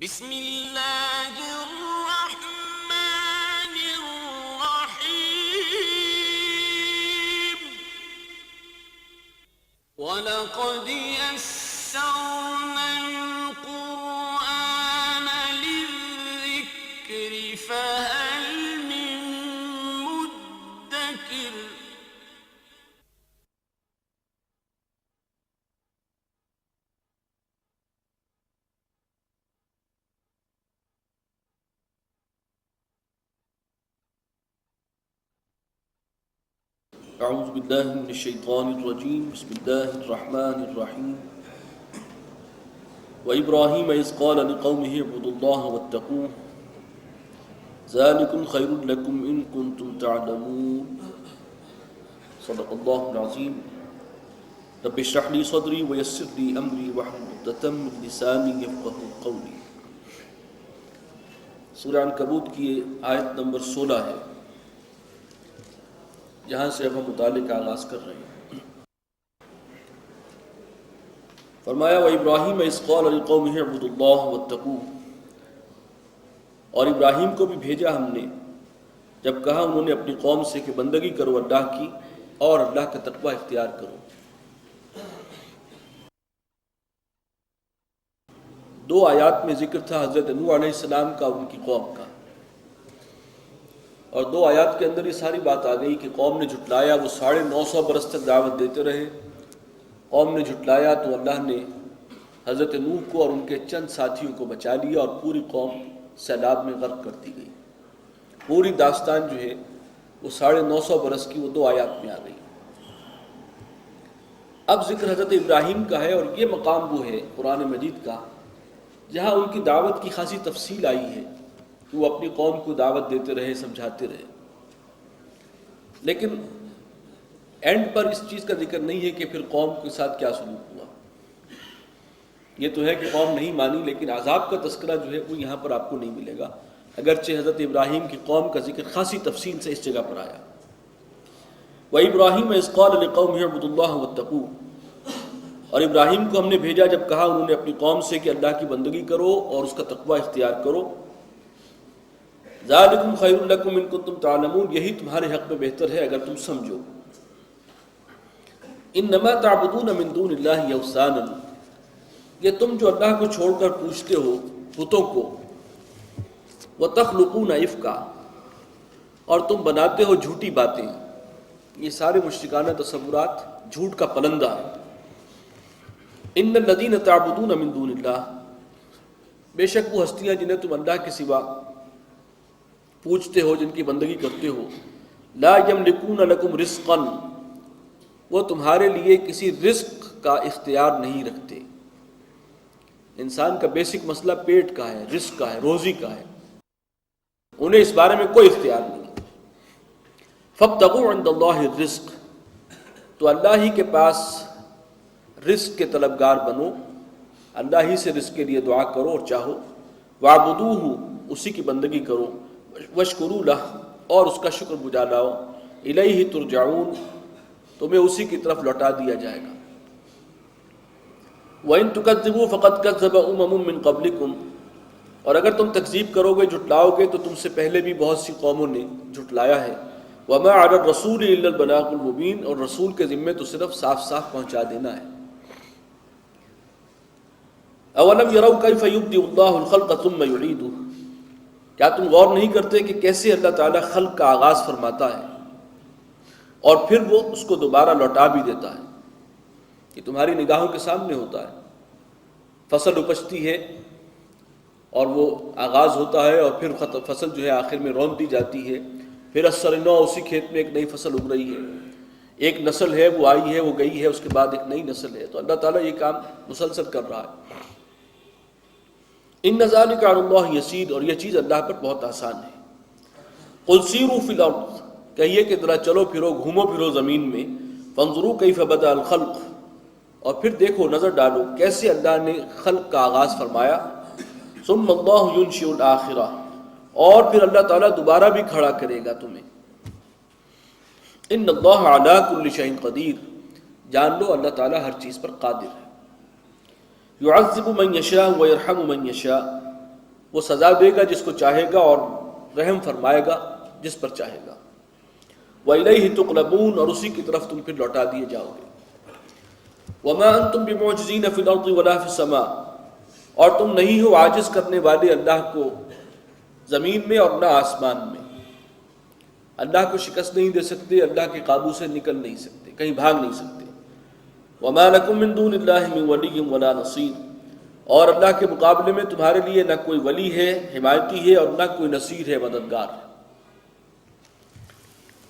بسم اللہ الرحمن الرحیم وَلَقَدْ يَسَّرْنَا الْقُرْآنَ لِلذِّكْرِ فَهَلْ مِن مُدَّكِرٍ اعوذ باللہ من الشیطان الرجیم بسم اللہ الرحمن الرحیم وَإِبْرَاهِيمَ إِذْ قَالَ لِقَوْمِهِ اعْبُدُوا اللَّهَ وَاتَّقُوهُ ذَلِكُمْ خَيْرٌ لَكُمْ إِن كُنتُمْ تَعْلَمُونَ صدق اللہ العظیم رب اشرح لي صدری ويسر لي امری واحلل عقدۃ من لسانی یفقہوا قولی۔ سورہ عنکبوت کی آیت نمبر 16 ہے، یہاں سے اب ہم مطالعے کا آغاز کر رہے ہیں۔ فرمایا وَإِبْرَاهِيمَ إِذْ قَالَ لِقَوْمِهِ اعْبُدُوا اللَّهَ وَاتَّقُوهُ، اور ابراہیم کو بھی بھیجا ہم نے جب کہا انہوں نے اپنی قوم سے کہ بندگی کرو اللہ کی اور اللہ کا تقوی اختیار کرو۔ دو آیات میں ذکر تھا حضرت نوح علیہ السلام کا اور ان کی قوم کا، اور دو آیات کے اندر یہ ساری بات آ گئی کہ قوم نے جھٹلایا، وہ 950 برس تک دعوت دیتے رہے، قوم نے جھٹلایا تو اللہ نے حضرت نوح کو اور ان کے چند ساتھیوں کو بچا لیا اور پوری قوم سیلاب میں غرق کر دی گئی۔ پوری داستان جو ہے وہ 950 برس کی وہ دو آیات میں آ گئی۔ اب ذکر حضرت ابراہیم کا ہے، اور یہ مقام وہ ہے قرآن مجید کا جہاں ان کی دعوت کی خاصی تفصیل آئی ہے کہ وہ اپنی قوم کو دعوت دیتے رہے، سمجھاتے رہے، لیکن اینڈ پر اس چیز کا ذکر نہیں ہے کہ پھر قوم کے ساتھ کیا سلوک ہوا۔ یہ تو ہے کہ قوم نہیں مانی، لیکن عذاب کا تذکرہ جو ہے وہ یہاں پر آپ کو نہیں ملے گا، اگرچہ حضرت ابراہیم کی قوم کا ذکر خاصی تفصیل سے اس جگہ پر آیا۔ وَإِبْرَاهِيمَ إِذْ قَالَ لِقَوْمِهِ اعْبُدُوا اللَّهَ وَاتَّقُوهُ، اور ابراہیم کو ہم نے بھیجا جب کہا انہوں نے اپنی قوم سے کہ اللہ کی بندگی کرو اور اس کا تقوی اختیار کرو۔ ذَلِكُمْ خَيْرٌ لَكُمْ إِن كُنتُمْ تَعْلَمُونَ، یہی تمہارے حق میں بہتر ہے اگر تم سمجھو۔ إِنَّمَا تَعْبُدُونَ مِن دُونِ اللَّهِ أَوْثَانًا، یہ تم جو اللہ کو چھوڑ کر پوجتے ہو بتوں کو، وَتَخْلُقُونَ إِفْكًا، اور تم بناتے ہو جھوٹی باتیں۔ یہ سارے مشرکانہ تصورات جھوٹ کا پلندہ ہے۔ إِنَّ الَّذِينَ تَعْبُدُونَ مِن دُونِ اللَّهِ، بے شک وہ ہستیاں جنہیں تم اللہ کے سوا پوجتے ہو، جن کی بندگی کرتے ہو، لا یملکون لکم رزقا، وہ تمہارے لیے کسی رزق کا اختیار نہیں رکھتے۔ انسان کا بیسک مسئلہ پیٹ کا ہے، رزق کا ہے، روزی کا ہے، انہیں اس بارے میں کوئی اختیار نہیں۔ فابتغوا عند اللہ الرزق، تو اللہ ہی کے پاس رزق کے طلبگار بنو، اللہ ہی سے رزق کے لیے دعا کرو اور چاہو۔ واعبدوہ، اسی کی بندگی کرو۔ واشکروا لہ، اور اس کا شکر گزار لاؤ۔ الیہ ترجعون، تمہیں اسی کی طرف لوٹا دیا جائے گا۔ وَإِن تُكَذِّبُوا فَقَدْ كَذَّبَ أُمَمٌ مِّن قَبْلِكُمْ، اور اگر تم تکذیب کرو گے، جھٹلاؤ گے، تو تم سے پہلے بھی بہت سی قوموں نے جھٹلایا ہے۔ وَمَا عَلَى الرَّسُولِ إِلَّا الْبَلَاغُ الْمُبِينُ، اور رسول کے ذمے تو صرف صاف صاف پہنچا دینا ہے۔ أَوَلَمْ يَرَوْا كَيْفَ يُبْدِئُ اللَّهُ الْخَلْقَ ثُمَّ يُعِيدُهُ، کیا تم غور نہیں کرتے کہ کیسے اللہ تعالیٰ خلق کا آغاز فرماتا ہے اور پھر وہ اس کو دوبارہ لوٹا بھی دیتا ہے۔ یہ تمہاری نگاہوں کے سامنے ہوتا ہے۔ فصل اپجتی ہے اور وہ آغاز ہوتا ہے، اور پھر فصل جو ہے آخر میں رون دی جاتی ہے، پھر اثر نو اسی کھیت میں ایک نئی فصل اگ رہی ہے، ایک نسل ہے وہ آئی ہے وہ گئی ہے، اس کے بعد ایک نئی نسل ہے۔ تو اللہ تعالیٰ یہ کام مسلسل کر رہا ہے۔ ان ذلک علی اللہ یسیر، اور یہ چیز اللہ پر بہت آسان ہے۔ قل سیروا فی الارض، کہیے کہ ذرا چلو پھرو، گھومو پھرو زمین میں، فانظروا کیف بدأ الخلق، اور پھر دیکھو، نظر ڈالو کیسے اللہ نے خلق کا آغاز فرمایا۔ ثم اللہ ینشئ الآخرہ، اور پھر اللہ تعالیٰ دوبارہ بھی کھڑا کرے گا تمہیں۔ ان اللہ علی کل شیء قدیر، جان لو اللہ تعالیٰ ہر چیز پر قادر ہے۔ یعذب من یشاء ویرحم من یشاء، وہ سزا دے گا جس کو چاہے گا اور رحم فرمائے گا جس پر چاہے گا۔ وَإِلَيْهِ تُقْلَبُونَ، اور اسی کی طرف تم پھر لوٹا دیے جاؤ گے۔ وَمَا أَنْتُمْ بِمُعْجِزِينَ فِي الْأَرْضِ وَلَا فِي السَّمَاءِ، اور تم نہیں ہو عاجز کرنے والے اللہ کو زمین میں اور نہ آسمان میں۔ اللہ کو شکست نہیں دے سکتے، اللہ کے قابو سے نکل نہیں سکتے، کہیں بھاگ نہیں سکتے۔ وَمَا لَكُم مِّن دُونِ اللَّهِ مِن وَلِيٍّ وَلَا نَصِيرٍ، اور اللہ کے مقابلے میں تمہارے لیے نہ کوئی ولی ہے، حمایتی ہے، اور نہ کوئی نصیر ہے، مددگار ہے۔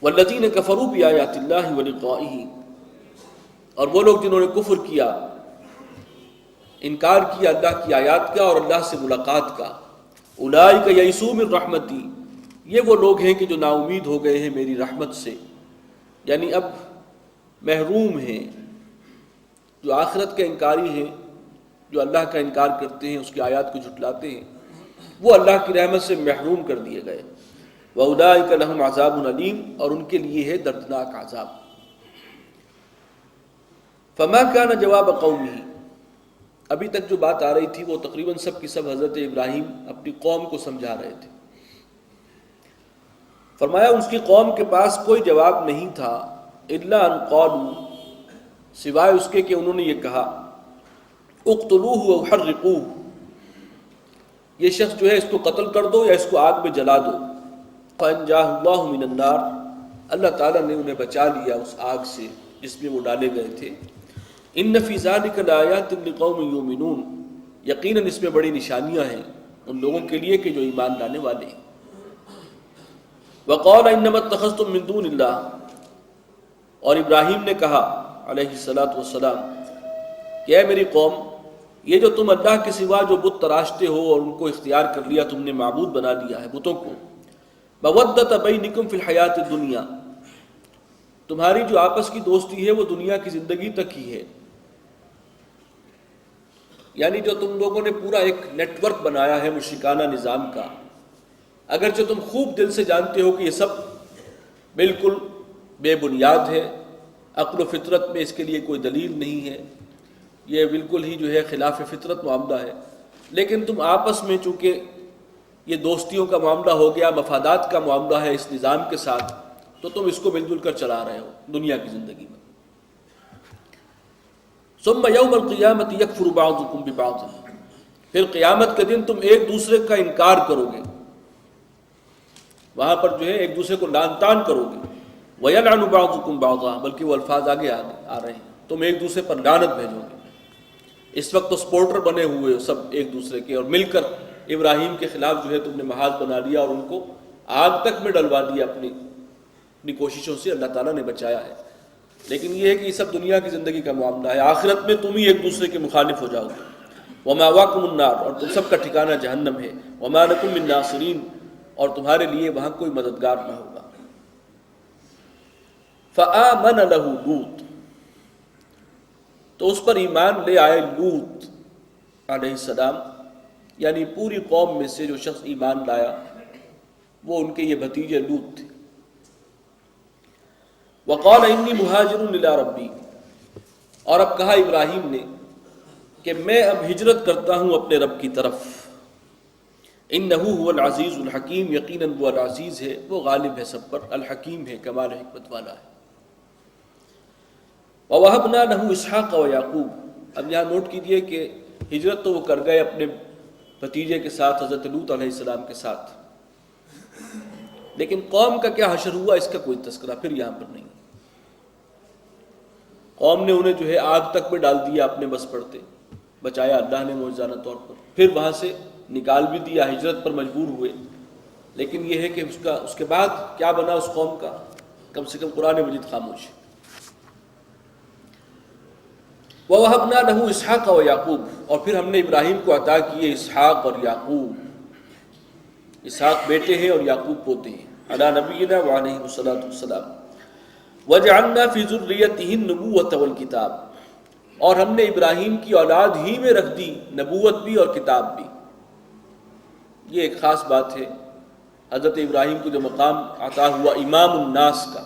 وَالَّذِينَ كَفَرُوا بِآيَاتِ اللَّهِ وَلِقَائِهِ، اور وہ لوگ جنہوں نے کفر کیا، انکار کیا اللہ کی آیات کا اور اللہ سے ملاقات کا، اولئک یئسوا من رحمتی، یہ وہ لوگ ہیں کہ جو نا امید ہو گئے ہیں میری رحمت سے، یعنی اب محروم ہیں۔ جو آخرت کے انکاری ہیں، جو اللہ کا انکار کرتے ہیں، اس کی آیات کو جھٹلاتے ہیں، وہ اللہ کی رحمت سے محروم کر دیے گئے۔ وَأُولَٰئِكَ لَهُمْ عَذَابٌ أَلِيمٌ، اور ان کے لیے ہے دردناک عذاب۔ فَمَا كَانَ جَوَابَ قَوْمِهِ، ابھی تک جو بات آ رہی تھی وہ تقریباً سب کی سب حضرت ابراہیم اپنی قوم کو سمجھا رہے تھے۔ فرمایا اس کی قوم کے پاس کوئی جواب نہیں تھا، الا ان قالوا، سوائے اس کے کہ انہوں نے یہ کہا، اقتلوہ او حرقوہ، یہ شخص جو ہے اس کو قتل کر دو یا اس کو آگ میں جلا دو۔ فانجاہ اللہ من النار، اللہ تعالیٰ نے انہیں بچا لیا اس آگ سے جس میں وہ ڈالے گئے تھے۔ ان فی ذلک لآیات لقوم یؤمنون، یقیناً اس میں بڑی نشانیاں ہیں ان لوگوں کے لیے کہ جو ایمان لانے والے ہیں۔ وقال انما اتخذتم من دون اللہ، اور ابراہیم نے کہا علیہ الصلاۃ والسلام کہ اے میری قوم، یہ جو تم اللہ کے سوا جو بت تراشتے ہو اور ان کو اختیار کر لیا، تم نے معبود بنا لیا ہے بتوں کو، مودۃ بینکم فی الحیات الدنیا، تمہاری جو آپس کی دوستی ہے وہ دنیا کی زندگی تک ہی ہے، یعنی جو تم لوگوں نے پورا ایک نیٹ ورک بنایا ہے مشرکانہ نظام کا، اگرچہ تم خوب دل سے جانتے ہو کہ یہ سب بالکل بے بنیاد ہے، عقل و فطرت میں اس کے لیے کوئی دلیل نہیں ہے، یہ بالکل ہی جو ہے خلاف فطرت معاملہ ہے، لیکن تم آپس میں چونکہ یہ دوستیوں کا معاملہ ہو گیا، مفادات کا معاملہ ہے اس نظام کے ساتھ، تو تم اس کو مل جل کر چلا رہے ہو دنیا کی زندگی میں۔ ثم یوم القیامت یکفر بعضکم ببعض، پھر قیامت کے دن تم ایک دوسرے کا انکار کرو گے، وہاں پر جو ہے ایک دوسرے کو لعن طعن کرو گے۔ وَيَلْعَنُ بَعْضُكُمْ بَعْضًا، بلکہ وہ الفاظ آگے آ رہے ہیں، تم ایک دوسرے پر لعنت بھیجو گے۔ اس وقت تو سپورٹر بنے ہوئے ہو سب ایک دوسرے کے، اور مل کر ابراہیم کے خلاف جو ہے تم نے محاذ بنا لیا اور ان کو آگ تک میں ڈلوا دیا اپنی کوششوں سے، اللہ تعالیٰ نے بچایا ہے۔ لیکن یہ ہے کہ یہ سب دنیا کی زندگی کا معاملہ ہے، آخرت میں تم ہی ایک دوسرے کے مخالف ہو جاؤ گے۔ وَمَأْوَاكُمُ النَّارُ، اور تم سب کا ٹھکانہ جہنم ہے۔ وَمَا لَكُم مِّن نَاصِرِينَ، اور تمہارے لیے وہاں کوئی مددگار نہ ہوگا۔ فآمن لہ لوط، تو اس پر ایمان لے آئے لوط علیہ السلام، یعنی پوری قوم میں سے جو شخص ایمان لایا وہ ان کے یہ بھتیجے لوط تھے۔ وقال انی مہاجر الی ربی، اور اب کہا ابراہیم نے کہ میں اب ہجرت کرتا ہوں اپنے رب کی طرف۔ انہ هو العزیز الحکیم، یقیناً وہ العزیز ہے، وہ غالب ہے سب پر، الحکیم ہے، کمال حکمت والا ہے۔ وَوَهَبْنَا لَهُ إِسْحَاقَ وَيَعْقُوبَ، اب یہاں نوٹ کیجئے کہ ہجرت تو وہ کر گئے اپنے بھتیجے کے ساتھ، حضرت لوط علیہ السلام کے ساتھ، لیکن قوم کا کیا حشر ہوا اس کا کوئی تذکرہ پھر یہاں پر نہیں۔ قوم نے انہیں جو ہے آگ تک میں ڈال دیا اپنے بس پڑتے، بچایا اللہ نے معجزانہ طور پر، پھر وہاں سے نکال بھی دیا، ہجرت پر مجبور ہوئے، لیکن یہ ہے کہ اس کے بعد کیا بنا اس قوم کا، کم سے کم قرآن مجید خاموش ہے۔ وَوَهَبْنَا لَهُ إِسْحَاقَ وَيَعْقُوبَ، اور پھر ہم نے ابراہیم کو عطا کیے اسحاق اور یعقوب، اسحاق بیٹے ہیں اور یعقوب پوتے ہیں، علی نبینا وعلیہ الصلاۃ والسلام۔ وَجَعَلْنَا فِي ذُرِّيَّتِهِ النُّبُوَّةَ وَالْكِتَابَ، اور ہم نے ابراہیم کی اولاد ہی میں رکھ دی نبوت بھی اور کتاب بھی۔ یہ ایک خاص بات ہے، حضرت ابراہیم کو جو مقام عطا ہوا امام الناس کا،